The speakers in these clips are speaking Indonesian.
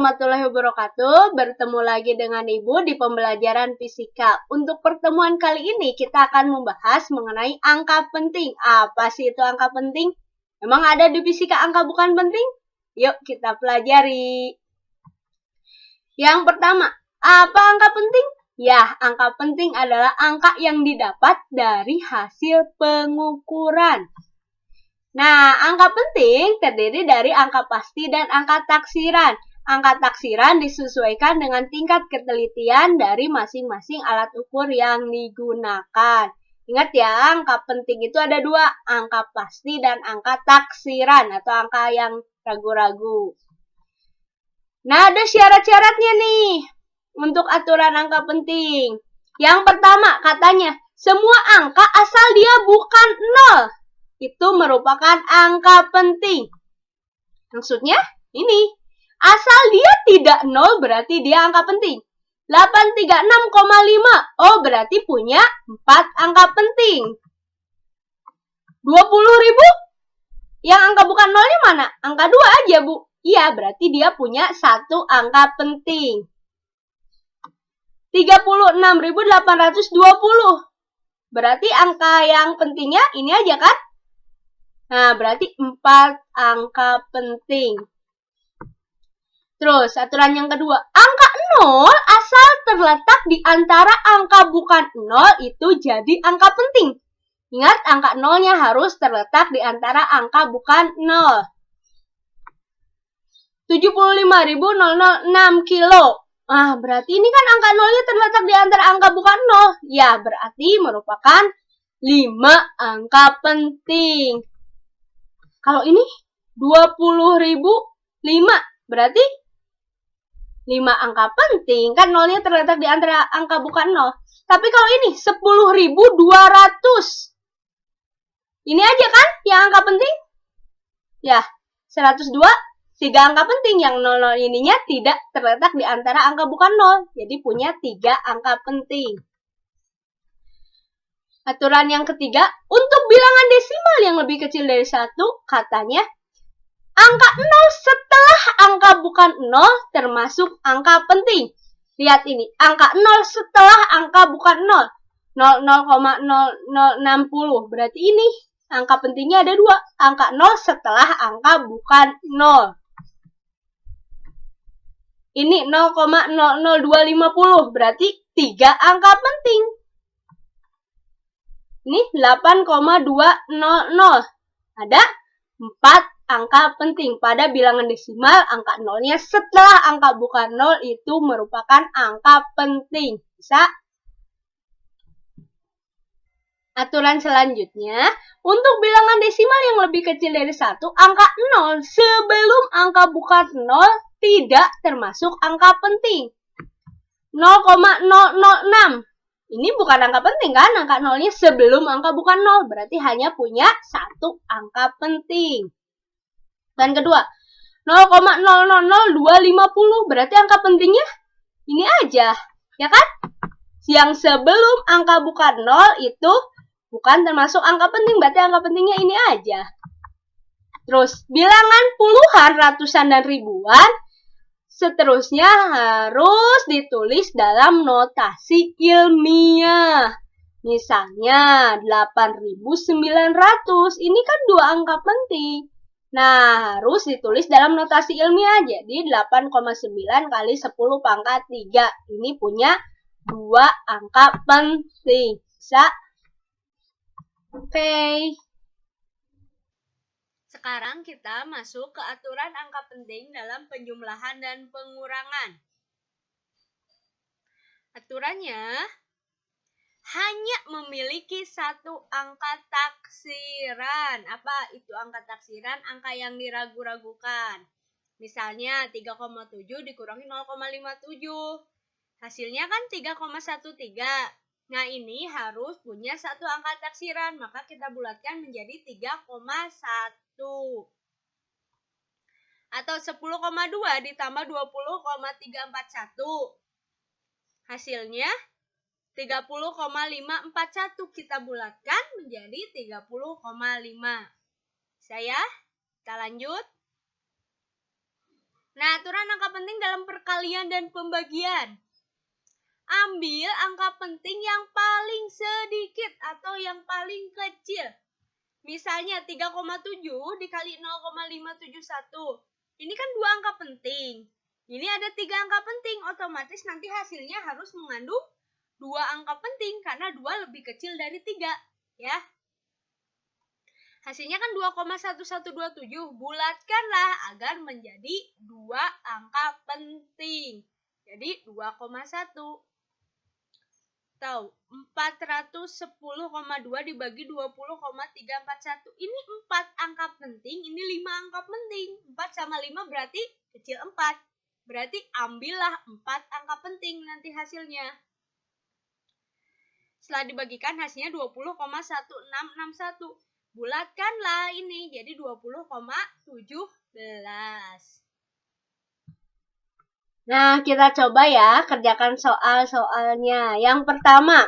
Warahmatullahi wabarakatuh. Bertemu lagi dengan Ibu di pembelajaran fisika. Untuk pertemuan kali ini kita akan membahas mengenai angka penting. Apa sih itu angka penting? Memang ada di fisika angka bukan penting? Yuk kita pelajari. Yang pertama, apa angka penting? Ya, angka penting adalah angka yang didapat dari hasil pengukuran. Nah, angka penting terdiri dari angka pasti dan angka taksiran. Angka taksiran disesuaikan dengan tingkat ketelitian dari masing-masing alat ukur yang digunakan. Ingat ya, angka penting itu ada dua, angka pasti dan angka taksiran atau angka yang ragu-ragu. Nah, ada syarat-syaratnya nih untuk aturan angka penting. Yang pertama, katanya, semua angka asal dia bukan 0 itu merupakan angka penting. Maksudnya ini, asal dia tidak 0 berarti dia angka penting. 836,5, oh berarti punya 4 angka penting. 20.000, yang angka bukan 0-nya mana? Angka 2 aja, Bu. Iya, berarti dia punya 1 angka penting. 36.820. Berarti angka yang pentingnya ini aja kan? Nah, berarti 4 angka penting. Terus, aturan yang kedua. Angka 0 asal terletak di antara angka bukan 0 itu jadi angka penting. Ingat, angka 0-nya harus terletak di antara angka bukan 0. 75.006 kilo. Ah, berarti ini kan angka 0-nya terletak di antara angka bukan 0. Ya, berarti merupakan 5 angka penting. Kalau ini 20.005, berarti 5 angka penting. Kan 0-nya terletak di antara angka bukan 0. Tapi kalau ini 10.200. Ini aja kan yang angka penting? Ya, 102. 3 angka penting yang 00 ininya tidak terletak di antara angka bukan 0. Jadi punya 3 angka penting. Aturan yang ketiga, untuk bilangan desimal yang lebih kecil dari 1, katanya, angka 0 setelah angka bukan 0 termasuk angka penting. Lihat ini, angka 0 setelah angka bukan 0. 0,0060, berarti ini angka pentingnya ada 2. Angka 0 setelah angka bukan 0. Ini 0,00250, berarti 3 angka penting. Ini 8,200. Ada 4 angka penting. Pada bilangan desimal, angka 0-nya setelah angka bukan 0 itu merupakan angka penting. Bisa? Aturan selanjutnya, untuk bilangan desimal yang lebih kecil dari 1, angka 0 sebelum angka bukan 0 tidak termasuk angka penting. 0,006. Ini bukan angka penting kan? Angka 0-nya sebelum angka bukan 0. Berarti hanya punya 1 angka penting. Dan kedua, 0,000250. Berarti angka pentingnya ini aja. Ya kan? Yang sebelum angka bukan 0 itu bukan termasuk angka penting. Berarti angka pentingnya ini aja. Terus, bilangan puluhan, ratusan, dan ribuan seterusnya harus ditulis dalam notasi ilmiah. Misalnya 8.900. Ini kan 2 angka penting. Nah, harus ditulis dalam notasi ilmiah. Jadi 8,9 kali 10 pangkat 3. Ini punya 2 angka penting. Bisa? Oke. Sekarang kita masuk ke aturan angka penting dalam penjumlahan dan pengurangan. Aturannya hanya memiliki 1 angka taksiran. Apa itu angka taksiran? Angka yang diragu-ragukan. Misalnya 3,7 dikurangi 0,57. Hasilnya kan 3,13. Nah, ini harus punya 1 angka taksiran. Maka kita bulatkan menjadi 3,1. Atau 10,2 ditambah 20,341. Hasilnya 30,541. Kita bulatkan menjadi 30,5. Bisa ya? Kita lanjut. Nah, aturan angka penting dalam perkalian dan pembagian. Ambil angka penting yang paling sedikit atau yang paling kecil. Misalnya 3,7 dikali 0,571. Ini kan dua angka penting. Ini ada 3 angka penting. Otomatis nanti hasilnya harus mengandung 2 angka penting karena 2 lebih kecil dari 3. Ya. Hasilnya kan 2,1127. Bulatkanlah agar menjadi 2 angka penting. Jadi 2,1. Tahu, 410,2 dibagi 20,341. Ini 4 angka penting, ini 5 angka penting. 4 sama 5 berarti kecil 4. Berarti ambillah 4 angka penting nanti hasilnya. Setelah dibagikan hasilnya 20,1661. Bulatkanlah ini jadi 20,17. Nah, kita coba ya kerjakan soal-soalnya. Yang pertama,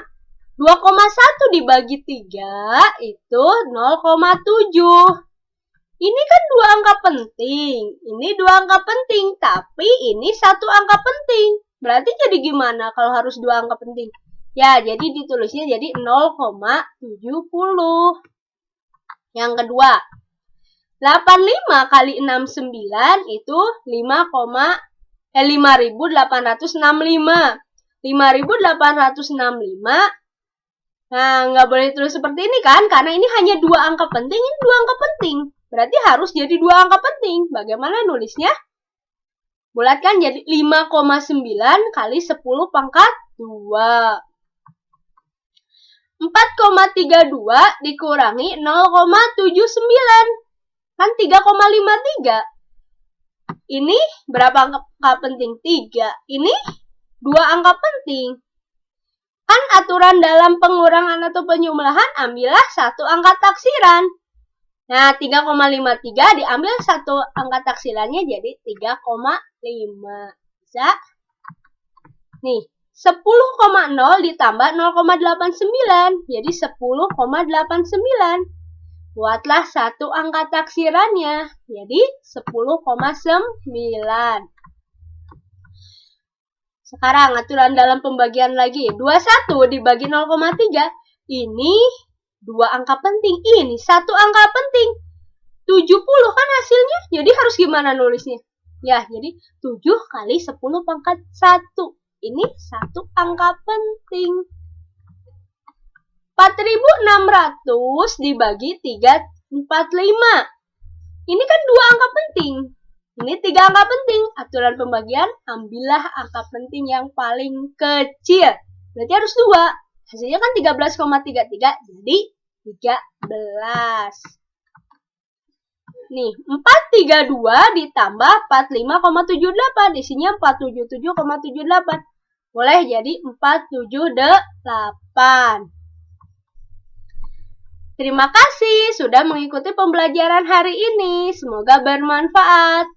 2,1 dibagi 3 itu 0,7. Ini kan 2 angka penting. Ini 2 angka penting, tapi ini 1 angka penting. Berarti jadi gimana kalau harus 2 angka penting? Ya, jadi ditulisnya jadi 0,70. Yang kedua, 85 kali 69 itu 5.865. 5.865. Nah, nggak boleh tulis seperti ini kan? Karena ini hanya 2 angka penting, ini 2 angka penting. Berarti harus jadi 2 angka penting. Bagaimana nulisnya? Bulatkan jadi 5,9 kali 10 pangkat 2. 4,32 dikurangi 0,79. Kan 3,53. Ini berapa angka penting? 3. Ini 2 angka penting. Kan aturan dalam pengurangan atau penyumlahan, ambillah 1 angka taksiran. Nah, 3,53 diambil 1 angka taksirannya jadi 3,5. Bisa? Nih, 10,0 ditambah 0,89. Jadi 10,89. Buatlah 1 angka taksirannya. Jadi 10,9. Sekarang aturan dalam pembagian lagi. 21 dibagi 0,3. Ini 2 angka penting. Ini 1 angka penting. 70 kan hasilnya. Jadi harus gimana nulisnya? Ya, jadi 7 kali 10 pangkat 1. Ini 1 angka penting. 4.600 dibagi 345. Ini kan 2 angka penting. Ini 3 angka penting. Aturan pembagian, ambillah angka penting yang paling kecil. Berarti harus 2. Hasilnya kan 13,33. Jadi 13. Nih, 432 ditambah 45,78. Isinya 477,78. Boleh jadi 478. Terima kasih sudah mengikuti pembelajaran hari ini. Semoga bermanfaat.